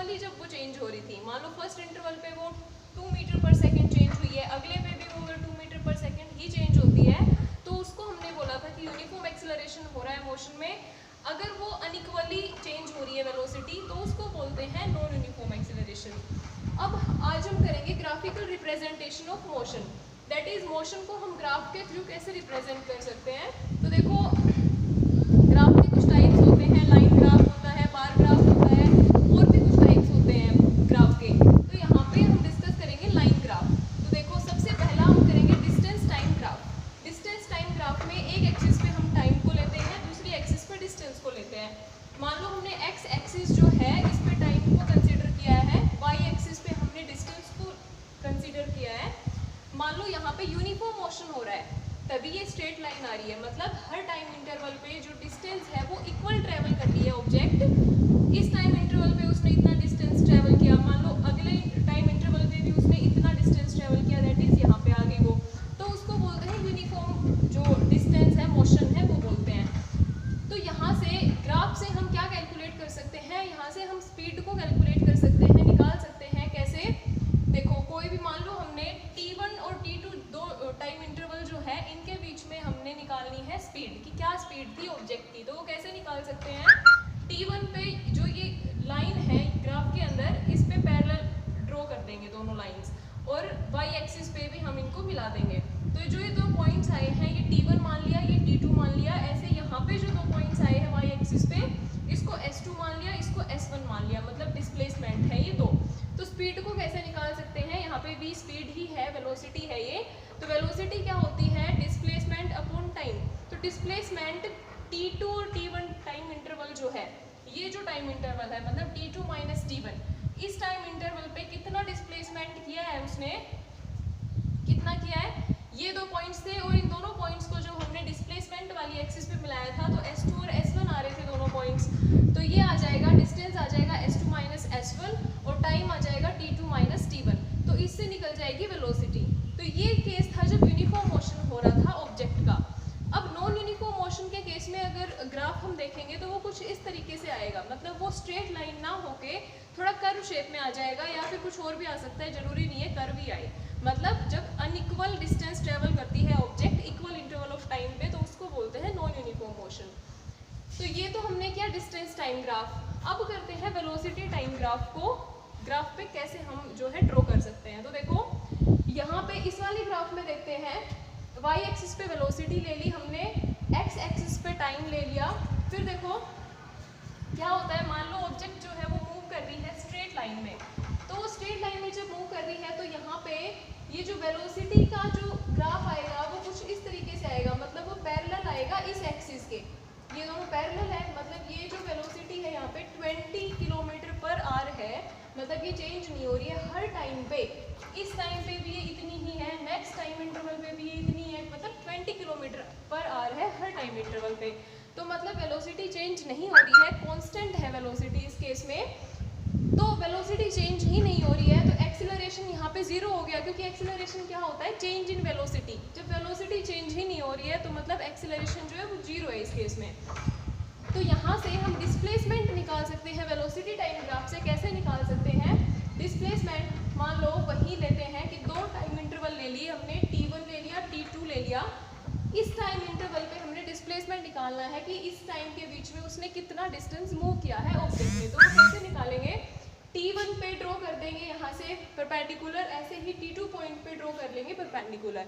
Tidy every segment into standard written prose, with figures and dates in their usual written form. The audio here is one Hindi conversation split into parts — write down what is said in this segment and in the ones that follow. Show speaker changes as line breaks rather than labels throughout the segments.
अनइक्वली जब वो चेंज हो रही थी, मान लो फर्स्ट इंटरवल पे वो 2 मीटर पर सेकेंड चेंज हुई है, अगले पे भी वो 2 मीटर पर सेकेंड ही चेंज होती है, तो उसको हमने बोला था कि यूनिफॉर्म एक्सेलरेशन हो रहा है मोशन में। अगर वो अनइक्वली चेंज हो रही है वेलोसिटी तो उसको बोलते हैं नॉन यूनिफॉर्म एक्सेलरेशन। अब आज हम करेंगे graphical representation of motion, that is motion को हम ग्राफ के थ्रू कैसे रिप्रेजेंट कर सकते हैं। तो देखो ग्राफ के कुछ टाइप्स होते हैं, लाइन ग्राफ होता है, बार ग्राफ होता है, और भी कुछ टाइप्स होते हैं ग्राफ के। तो यहाँ पे हम डिस्कस करेंगे लाइन ग्राफ। तो देखो सबसे पहला हम करेंगे distance time graph. Distance time graph में एक एक्सिस पे हम टाइम को लेते हैं, दूसरी एक्सिस पे डिस्टेंस को लेते हैं। मान लो हमने एक्स एक्सिस जो है इस पे टाइम को कंसीडर किया है, वाई एक्सिस पे हमने डिस्टेंस को कंसीडर किया है। मान लो यहाँ पे यूनिफॉर्म मोशन हो रहा है, तभी ये स्ट्रेट लाइन आ रही है, मतलब हर टाइम इंटरवल पे जो डिस्टेंस है वो इक्वल ट्रेवल कर रही है ऑब्जेक्ट। इस टाइम इंटरवल पे उसने इतना डिस्टेंस ट्रेवल किया, मान लो अगले टाइम इंटरवल पे भी उसने इतना डिस्टेंस ट्रेवल किया, दैट इज यहाँ पे आगे को, तो उसको बोलते हैं यूनिफॉर्म जो डिस्टेंस है मोशन है वो बोलते हैं। तो यहाँ से ग्राफ से हम क्या कैलकुलेट कर सकते हैं, यहाँ से हम स्पीड को कैलकुलेट कर सकते हैं, निकाल सकते हैं। कैसे, देखो कोई भी मान लो हमने t1 और t2 दो टाइम इंटरवल जो है इनके बीच में हमने निकालनी है स्पीड की, क्या स्पीड थी ऑब्जेक्ट की, तो वो कैसे निकाल सकते हैं। t1 पे जो ये लाइन है ग्राफ के अंदर, इस पे पैरेलल ड्रॉ कर देंगे दोनों लाइंस, और y एक्सिस पे भी हम इनको मिला देंगे। तो जो ये दो पॉइंट्स आए हैं, ये t1 मान लिया, ये t2 मान लिया, ऐसे यहाँ पे जो दो पॉइंट्स आए हैं y एक्सिस पे, इसको s2 मान लिया, इसको s1 मान लिया, मतलब डिस्प्लेसमेंट है ये दो। तो स्पीड को कैसे निकाल सकते हैं, यहाँ पे v स्पीड ही है, वेलोसिटी है ये। तो वेलोसिटी क्या होती है, डिस्प्लेसमेंट अपॉन टाइम। तो डिस्प्लेसमेंट t2 और t1 टाइम इंटरवल जो है, ये जो टाइम इंटरवल है मतलब t2 माइनस t1, इस टाइम इंटरवल पे कितना डिस्प्लेसमेंट किया है उसने, कितना किया है, ये दो पॉइंट्स थे और इन दोनों पॉइंट्स को जो हमने डिस्प्लेसमेंट वाली एक्सिस पे मिलाया था, तो s2 और s1 आ रहे थे दोनों पॉइंट्स, तो ये आ जाएगा डिस्टेंस आ जाएगा s2 माइनस s1 और टाइम आ जाएगा t2 माइनस t1, तो इससे निकल जाएगी वेलोसिटी। तो ये केस था जब यूनिफॉर्म मोशन हो रहा था ऑब्जेक्ट का। अब नॉन यूनिफॉर्म मोशन के केस में अगर ग्राफ हम देखेंगे तो वो कुछ इस तरीके से आएगा, मतलब वो स्ट्रेट लाइन ना होके थोड़ा कर्व शेप में आ जाएगा, या फिर कुछ और भी आ सकता है, जरूरी नहीं है कर्व ही आए। मतलब जब अनइक्वल डिस्टेंस ट्रेवल करती है object equal interval of time पे, तो उसको बोलते हैं नॉन यूनिफॉर्म मोशन। तो ये तो हमने किया डिस्टेंस टाइम ग्राफ। अब करते हैं वेलोसिटी टाइम ग्राफ को, ग्राफ पे कैसे हम जो है ड्रॉ कर सकते हैं। तो देखो यहाँ पे इस वाली ग्राफ में देखते हैं, y एक्सिस पे वेलोसिटी ले ली हमने, x एक्सिस पे टाइम ले लिया। फिर देखो क्या होता है, मान लो ऑब्जेक्ट जो है वो मूव कर रही है स्ट्रेट लाइन में, तो स्ट्रेट लाइन में जब मूव कर रही है तो यहाँ पे ये जो वेलोसिटी का जो ग्राफ आएगा वो कुछ इस तरीके से आएगा, मतलब वो पैरेलल आएगा इस एक्सिस के, ये दोनों पैरेलल है, मतलब ये जो वेलोसिटी है यहाँ पे 20 किलोमीटर पर आवर है, मतलब ये चेंज नहीं हो रही है हर टाइम पे। इस टाइम पे भी ये इतनी ही है, नेक्स्ट टाइम इंटरवल पे भी ये इतनी है, मतलब 20 किलोमीटर पर आवर है हर टाइम इंटरवल पे। तो मतलब वेलोसिटी चेंज नहीं हो रही है, कांस्टेंट है वेलोसिटी इस केस में। तो वेलोसिटी चेंज ही नहीं हो रही है, तो एक्सीलरेशन यहाँ पे जीरो हो गया, क्योंकि एक्सीलरेशन क्या होता है, चेंज इन वेलोसिटी। जब वेलोसिटी चेंज ही नहीं हो रही है तो मतलब एक्सीलरेशन जो है वो जीरो है इस केस में। तो यहाँ से हम डिस्प्लेसमेंट निकाल सकते हैं वेलोसिटी टाइम ग्राफ से। कैसे निकाल सकते हैं डिस्प्लेसमेंट, मान लो वही लेते हैं कि दो टाइम इंटरवल ले लिए हमने, t1 ले लिया, t2 ले लिया। इस टाइम इंटरवल पे हमने डिस्प्लेसमेंट निकालना है कि इस टाइम के बीच में उसने कितना डिस्टेंस मूव किया है ऑब्जेक्ट ने। तो वो कैसे निकालेंगे, t1 पे ड्रॉ कर देंगे यहाँ से परपेंडिकुलर, ऐसे ही t2 पॉइंट पे ड्रॉ कर लेंगे परपेंडिकुलर।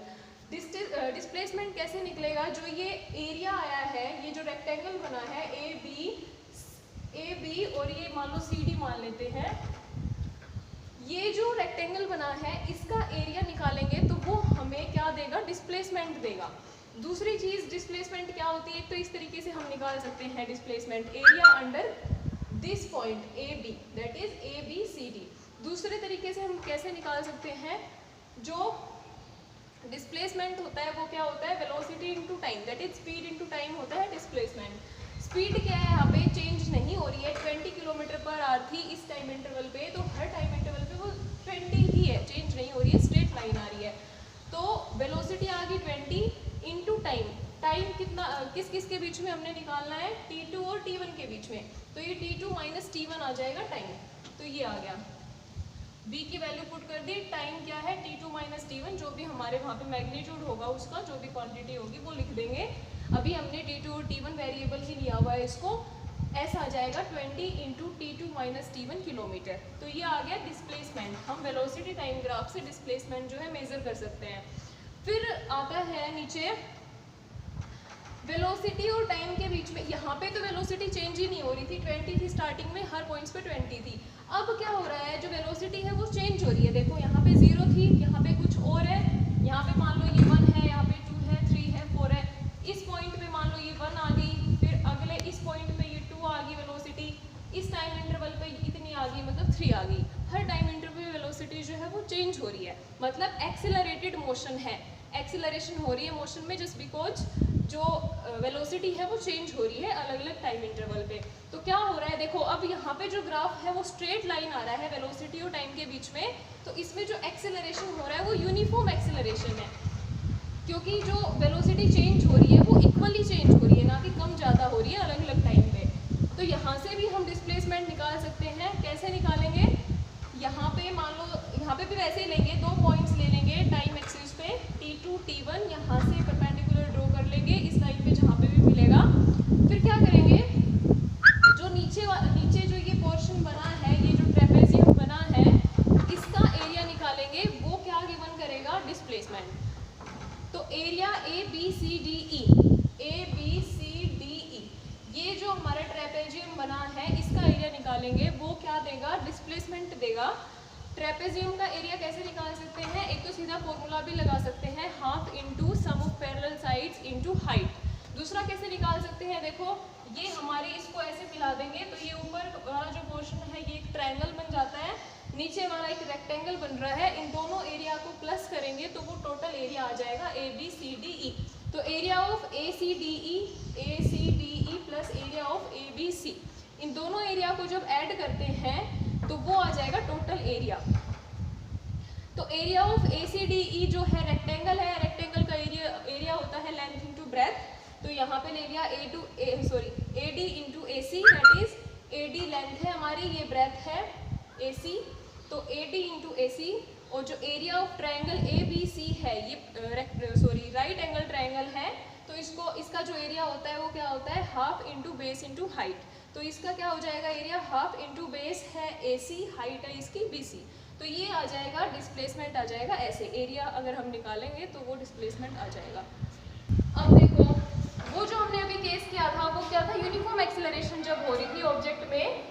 डिस्प्लेसमेंट कैसे निकलेगा, जो ये एरिया आया है, ये जो रेक्टेंगल बना है ए बी और ये मान लो सी डी मान लेते हैं, ये जो रेक्टेंगल बना है इसका एरिया निकालेंगे तो वो हमें क्या देगा, डिस्प्लेसमेंट देगा। दूसरी चीज डिस्प्लेसमेंट क्या होती है, तो इस तरीके से हम निकाल सकते हैं displacement, area under this point A B, that is A B C D. दूसरे तरीके से हम कैसे निकाल सकते हैं, जो डिस्प्लेसमेंट होता है वो क्या होता है, velocity into time, that is speed into time होता है डिस्प्लेसमेंट। स्पीड क्या है, यहाँ पे चेंज नहीं हो रही है, 20 किलोमीटर पर आवर थी इस टाइम इंटरवल पे, तो हर टाइम इंटरवल पे वो 20 ही है, चेंज नहीं हो रही है, स्ट्रेट लाइन आ रही है। तो वेलोसिटी आ गई 20 इनटू टाइम। टाइम कितना, किस किस के बीच में हमने निकालना है, t2 और t1 के बीच में, तो ये t2 माइनस t1 आ जाएगा टाइम। तो ये आ गया, v की वैल्यू पुट कर दी, टाइम क्या है t2 माइनस t1, जो भी हमारे वहाँ पे मैग्नीट्यूड होगा उसका, जो भी क्वांटिटी होगी वो लिख देंगे। अभी हमने t2 और t1 वेरिएबल ही लिया हुआ है, इसको ऐसा आ जाएगा 20 into t2 minus t1 kilometre. तो ये आ गया डिस्प्लेसमेंट। हम वेलोसिटी टाइम ग्राफ से डिस्प्लेसमेंट जो है मेजर कर सकते हैं। फिर आता है नीचे वेलोसिटी और टाइम के बीच में, यहाँ पे तो वेलोसिटी चेंज ही नहीं हो रही थी, 20 थी स्टार्टिंग में, हर पॉइंट्स पे 20 थी। अब क्या हो रहा है, जो वेलोसिटी है वो चेंज हो रही है। देखो यहाँ पे 0 थी, यहाँ पे कुछ और है, यहाँ पे मान लो ये 1 है, यहाँ पे 2 है, 3 है, 4 है, इस पॉइंट पे मान लो ये 1 आ गई, फिर अगले इस पॉइंट पे ये 2 आ गई वेलोसिटी, इस टाइम इंटरवल पे इतनी आ गई, मतलब 3 आ गई। हर टाइम इंटरवल पे वेलोसिटी जो है वो चेंज हो रही है, मतलब एक्सेलरेटेड मोशन है, एक्सेलरेशन हो रही है मोशन में, जस्ट बिकॉज जो वेलोसिटी है वो चेंज हो रही है अलग अलग टाइम इंटरवल पे। तो क्या हो रहा है, देखो अब यहाँ पे जो ग्राफ है वो स्ट्रेट लाइन आ रहा है वेलोसिटी और टाइम के बीच में, तो इसमें जो एक्सेलरेशन हो रहा है वो यूनिफॉर्म एक्सेलरेशन है, क्योंकि जो वेलोसिटी चेंज हो रही है वो इक्वली चेंज हो रही है, ना कि कम ज़्यादा हो रही है अलग अलग टाइम पे। तो यहाँ से भी हम डिस्प्लेसमेंट निकाल सकते हैं। कैसे निकालेंगे, यहाँ पे मान लो यहाँ पे भी वैसे ही लेंगे, 2 पॉइंट्स ले लेंगे टाइम एक्सिस पे, t2 t1, यहाँ से परपेंडिकुलर ड्रॉ कर लेंगे इस लाइन पे जहाँ पे भी मिलेगा। फिर क्या करेंगे, जो नीचे जो ये पोर्शन बना है, ये जो ट्रेपेजियम बना है, इसका एरिया निकालेंगे, वो क्या गिवन करेगा, डिस्प्लेसमेंट। तो area A B C D E, ये जो हमारा ट्रेपेजियम बना है इसका एरिया निकालेंगे, वो क्या देगा, डिस्प्लेसमेंट देगा। ट्रेपेजियम का एरिया कैसे निकाल सकते हैं, एक तो सीधा फॉर्मूला भी लगा सकते हैं, half into sum of parallel sides into height. दूसरा कैसे निकाल सकते हैं, देखो ये हमारे इसको ऐसे मिला देंगे तो ये ऊपर वाला जो पोर्शन है ये एक ट्रायंगल बन जाता है, नीचे वाला एक रेक्टेंगल बन रहा है, इन दोनों एरिया को प्लस करेंगे तो वो टोटल एरिया आ जाएगा ए बी सी डी ई। तो area of A C D E plus area of A B C, इन दोनों एरिया को जब ऐड करते हैं तो वो आ जाएगा टोटल एरिया। तो area of A C D E जो है रेक्टेंगल है, रेक्टेंगल का एरिया होता है लेंथ इंटू ब्रेथ, तो यहाँ पे ले लिया A D into A C, that is A D length है हमारी, ये ब्रेथ है ए सी, तो ए डी इंटू ए सी। और जो area of triangle A B C है, ये राइट एंगल ट्रायंगल है, तो इसका जो एरिया होता है वो क्या होता है, half into base into height. तो इसका क्या हो जाएगा एरिया, हाफ इंटू बेस है ए सी, हाइट है इसकी बी सी, तो ये आ जाएगा डिस्प्लेसमेंट आ जाएगा ऐसे। एरिया अगर हम निकालेंगे तो वो डिस्प्लेसमेंट आ जाएगा। अब देखो वो जो हमने अभी केस किया था वो क्या था, यूनिफॉर्म एक्सेलरेशन जब हो रही थी ऑब्जेक्ट में,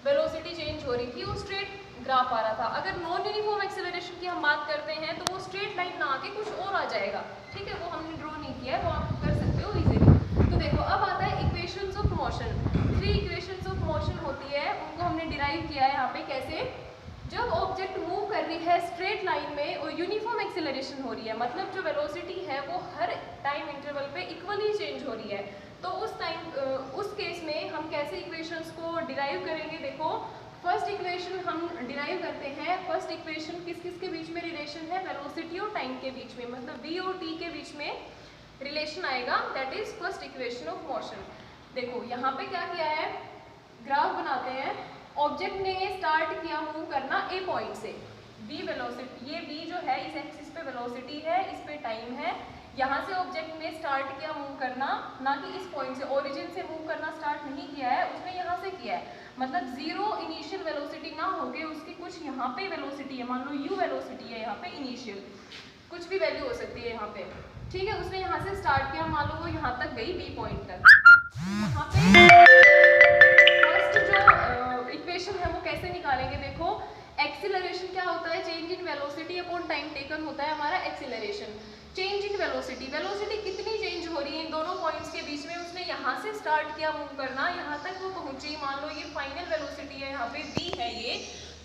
वेलोसिटी चेंज हो रही थी, वो स्ट्रेट ग्राफ आ रहा था। अगर नॉन यूनिफॉर्म एक्सेलरेशन की हम बात करते हैं तो वो स्ट्रेट लाइन ना आके कुछ और आ जाएगा, ठीक है, वो हमने ड्रॉ नहीं किया है, वो आप कर सकते हो इजीली। तो देखो अब आता है equations of motion. 3 equations of motion होती है, उनको हमने डिराइव किया है यहाँ पे। कैसे, जब ऑब्जेक्ट मूव कर रही है स्ट्रेट लाइन में और यूनिफॉर्म एक्सेलरेशन हो रही है, मतलब जो वेलोसिटी है वो हर टाइम इंटरवल पे इक्वली चेंज हो रही है, तो उस केस में हम कैसे इक्वेशंस को डिराइव करेंगे। देखो फर्स्ट इक्वेशन हम डिराइव करते हैं, फर्स्ट इक्वेशन किस किस के बीच में रिलेशन है, वेलोसिटी और टाइम के बीच में, मतलब v और t के बीच में रिलेशन आएगा, that is first equation of motion. देखो यहाँ पे क्या किया है, ग्राफ बनाते हैं, ऑब्जेक्ट ने स्टार्ट किया मूव करना ए पॉइंट से, v वेलोसिटी, ये v जो है इस एक्सिस पे वेलोसिटी है, इस पे टाइम है, यहाँ से ऑब्जेक्ट ने स्टार्ट किया मूव करना, ना कि इस पॉइंट से, ओरिजिन से मूव करना स्टार्ट नहीं किया है, उसने यहाँ से किया है, मतलब जीरो इनिशियल वेलोसिटी ना होके उसकी कुछ यहाँ पे वेलोसिटी है, मान लो u वेलोसिटी है यहाँ पे इनिशियल, कुछ भी वैल्यू हो सकती है यहाँ पे, ठीक है, उसने यहाँ से स्टार्ट किया, मान लो वो यहाँ तक गई b पॉइंट तक। यहाँ पे फर्स्ट जो इक्वेशन है वो कैसे निकालेंगे, देखो एक्सीलरेशन क्या होता है, change in velocity upon time taken होता है हमारा acceleration. Change in velocity, velocity कितनी चेंज हो रही है इन दोनों पॉइंट्स के बीच में, उसने यहाँ से स्टार्ट किया मूव करना, यहाँ तक वो पहुंची, मान लो ये फाइनल वेलोसिटी है, यहाँ पे v है ये,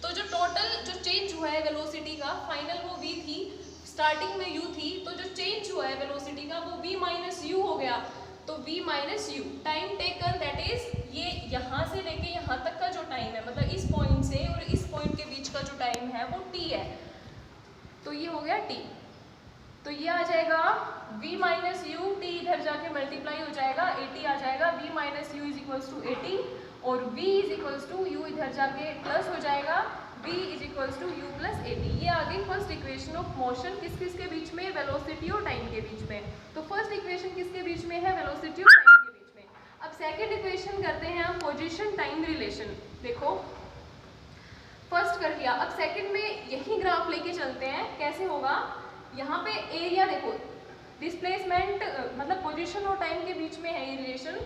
तो जो टोटल जो चेंज हुआ है वेलोसिटी का, फाइनल वो v थी, स्टार्टिंग में u थी, तो जो चेंज हुआ है वेलोसिटी का वो v माइनस u हो गया, तो v minus u। Time taken that is ये यहाँ से लेके यहाँ तक का जो टाइम है, मतलब इस पॉइंट से और इस पॉइंट के बीच का जो टाइम है वो t है, तो ये हो गया t, तो ये आ जाएगा v माइनस यू, t इधर जाके मल्टीप्लाई हो जाएगा, 80 आ जाएगा, v minus u is equals to 80 और v is equals to u इधर जाके प्लस हो जाएगा, v is equals to u plus 80। ये आ गई फर्स्ट इक्वेशन ऑफ मोशन, किस किस के बीच में, वेलोसिटी और टाइम के बीच में। तो फर्स्ट इक्वेशन किसके बीच में है, वेलोसिटी और टाइम के बीच में। अब सेकेंड इक्वेशन करते हैं हम पोजिशन टाइम रिलेशन। देखो फर्स्ट कर लिया, अब सेकंड में यही ग्राफ लेके चलते हैं, कैसे होगा, यहाँ पे एरिया देखो, डिस्प्लेसमेंट मतलब पोजीशन और टाइम के बीच में है ये रिलेशन।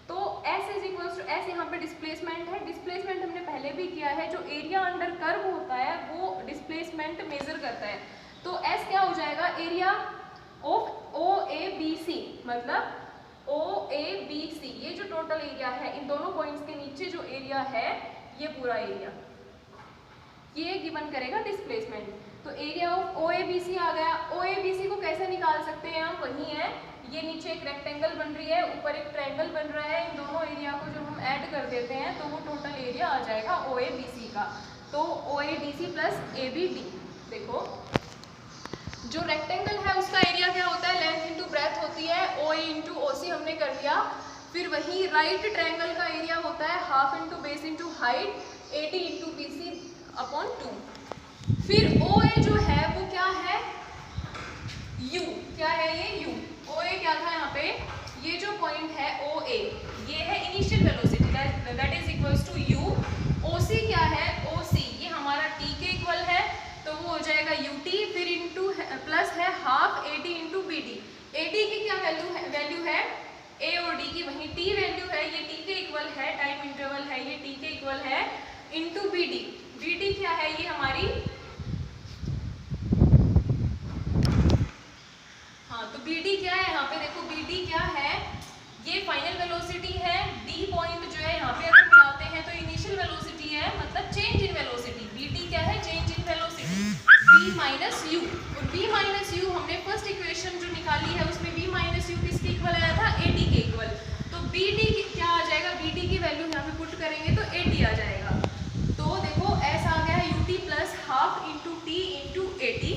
तो S is equals to S, यहाँ पे डिस्प्लेसमेंट है, डिस्प्लेसमेंट हमने पहले भी किया है, जो एरिया अंडर कर्व होता है वो डिस्प्लेसमेंट मेजर करता है। तो S क्या हो जाएगा, एरिया ऑफ OABC, मतलब OABC, ये जो टोटल एरिया है इन दोनों पॉइंट्स के नीचे जो एरिया है ये पूरा एरिया, ये गिवन करेगा डिस्प्लेसमेंट। तो एरिया ऑफ OABC आ गया। OABC को कैसे निकाल सकते हैं हम, वही है, ये नीचे एक रेक्टेंगल बन रही है, ऊपर एक ट्रायंगल बन रहा है, इन दोनों एरिया को जब हम ऐड कर देते हैं तो वो टोटल एरिया आ जाएगा OABC का। तो OABC प्लस ABD, देखो जो रेक्टेंगल है उसका एरिया क्या होता है, लेंथ इंटू ब्रेथ होती है, OA इंटू OC हमने कर लिया। फिर वही राइट ट्रायंगल का एरिया होता है half into base into height, AD into BC upon 2। फिर OA जो है वो क्या है, U, क्या है ये U, OA क्या था यहाँ पे, ये जो पॉइंट है OA ये है initial velocity, that is equals to U। OC क्या है, OC ये हमारा T के इक्वल है, तो वो हो जाएगा UT, फिर इंटू प्लस है half AD into BD। AD की क्या वैल्यू है, A और D की वही T वैल्यू है, ये T के इक्वल है, टाइम इंटरवल है, ये T के इक्वल है, इंटू BD। BD क्या है, ये हमारी, हाँ तो BD क्या है यहाँ पे, देखो BD क्या है, ये फाइनल वेलोसिटी है, D पॉइंट जो है यहाँ पे अगर मिलाते हैं तो इनिशियल वेलोसिटी है, मतलब चेंज इन वेलोसिटी। BD क्या है, change in velocity, V minus you. और V माइनस यू हमने फर्स्ट इक्वेशन जो निकाली है उसमें V माइनस यू किसके इक्वल आया था, AD के इक्वल। तो BD क्या आ जाएगा, BD की वैल्यू यहाँ पे पुट करेंगे तो 80 आ जाएगा। तो देखो S आ गया UT plus half into T into 80,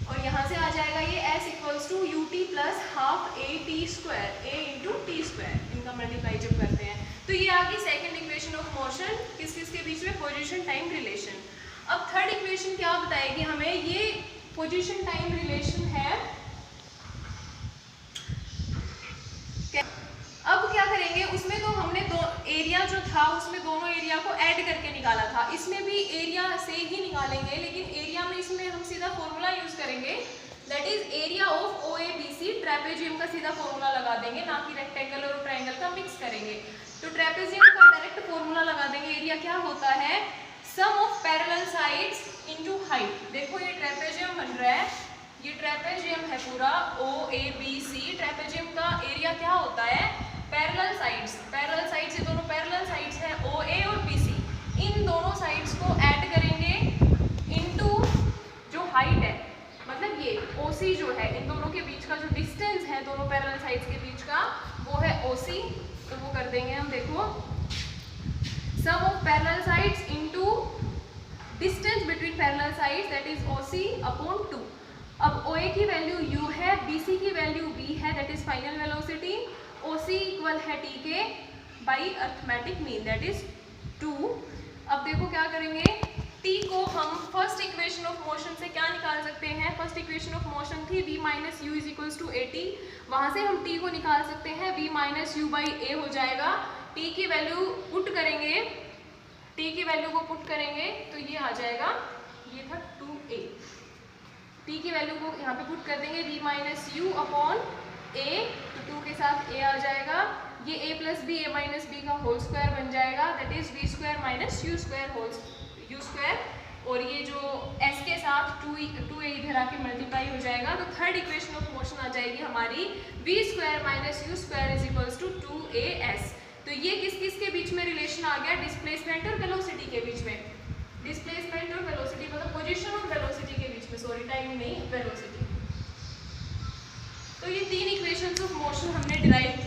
और यहाँ से आ जाएगा ये S equals to UT plus half AT square, A into T square, इनका मल्टीप्लाई जब करते हैं तो ये आ गई सेकेंड इक्वेशन ऑफ मोशन, किस किस के बीच में, पोजिशन टाइम रिलेशन। अब थर्ड इक्वेशन क्या बताएगी हमें, ये पोजिशन टाइम रिलेशन है। अब क्या करेंगे, उसमें तो हमने दो एरिया जो था उसमें दोनों एरिया को ऐड करके निकाला था, इसमें भी एरिया से ही निकालेंगे, लेकिन एरिया में इसमें हम सीधा फॉर्मूला यूज करेंगे, that is area of OABC। Trapezium का सीधा फॉर्मूला लगा देंगे, ना कि रेक्टेंगल और ट्रायंगल का मिक्स करेंगे। तो ट्रेपेजियम का डायरेक्ट फॉर्मूला लगा देंगे, एरिया क्या होता है, sum of parallel sides into height. देखो ये ट्रेपेजियम बन रहा है, ये ट्रेपेजियम है पूरा OABC। ट्रेपेजियम का एरिया क्या होता है, पैरेलल साइड्स, पैरेलल साइड्स ये दोनों पैरेलल साइड्स हैं OA और BC, इन दोनों साइड्स को ऐड करेंगे इनटू जो हाइट है, मतलब ये OC जो है, इन दोनों के बीच का जो डिस्टेंस है दोनों पैरेलल साइड्स के बीच का वो है OC। तो वो कर देंगे हम, देखो sum of parallel sides into distance between parallel sides that is OC upon 2। अब OA की वैल्यू U है, BC की वैल्यू V है, that is final velocity. OC equal है T के by arithmetic mean that is 2। अब देखो क्या करेंगे, T को हम फर्स्ट इक्वेशन ऑफ मोशन से क्या निकाल सकते हैं, फर्स्ट इक्वेशन ऑफ मोशन थी V minus u is equals to 80, वहाँ से हम T को निकाल सकते हैं, V minus you by A हो जाएगा। T की वैल्यू पुट करेंगे, T की वैल्यू को पुट करेंगे तो ये आ जाएगा, ये था 2A। T की वैल्यू को यहाँ पे पुट कर देंगे, V minus you upon A, तो 2 के साथ A आ जाएगा, ये A plus B, A minus B का होल स्क्वायर बन जाएगा, that is V square minus u square whole u square, और ये जो S के साथ 2A इधर आके मल्टीप्लाई हो जाएगा। तो थर्ड इक्वेशन ऑफ मोशन आ जाएगी हमारी V square minus u square is equals to 2AS। तो ये किस किस के बीच में रिलेशन आ गया, डिस्प्लेसमेंट और वेलोसिटी के बीच में, डिस्प्लेसमेंट और वेलोसिटी मतलब पोजीशन और वेलोसिटी के बीच में, सॉरी टाइम नहीं वेलोसिटी। तो ये तीन इक्वेशंस ऑफ मोशन हमने डिराइव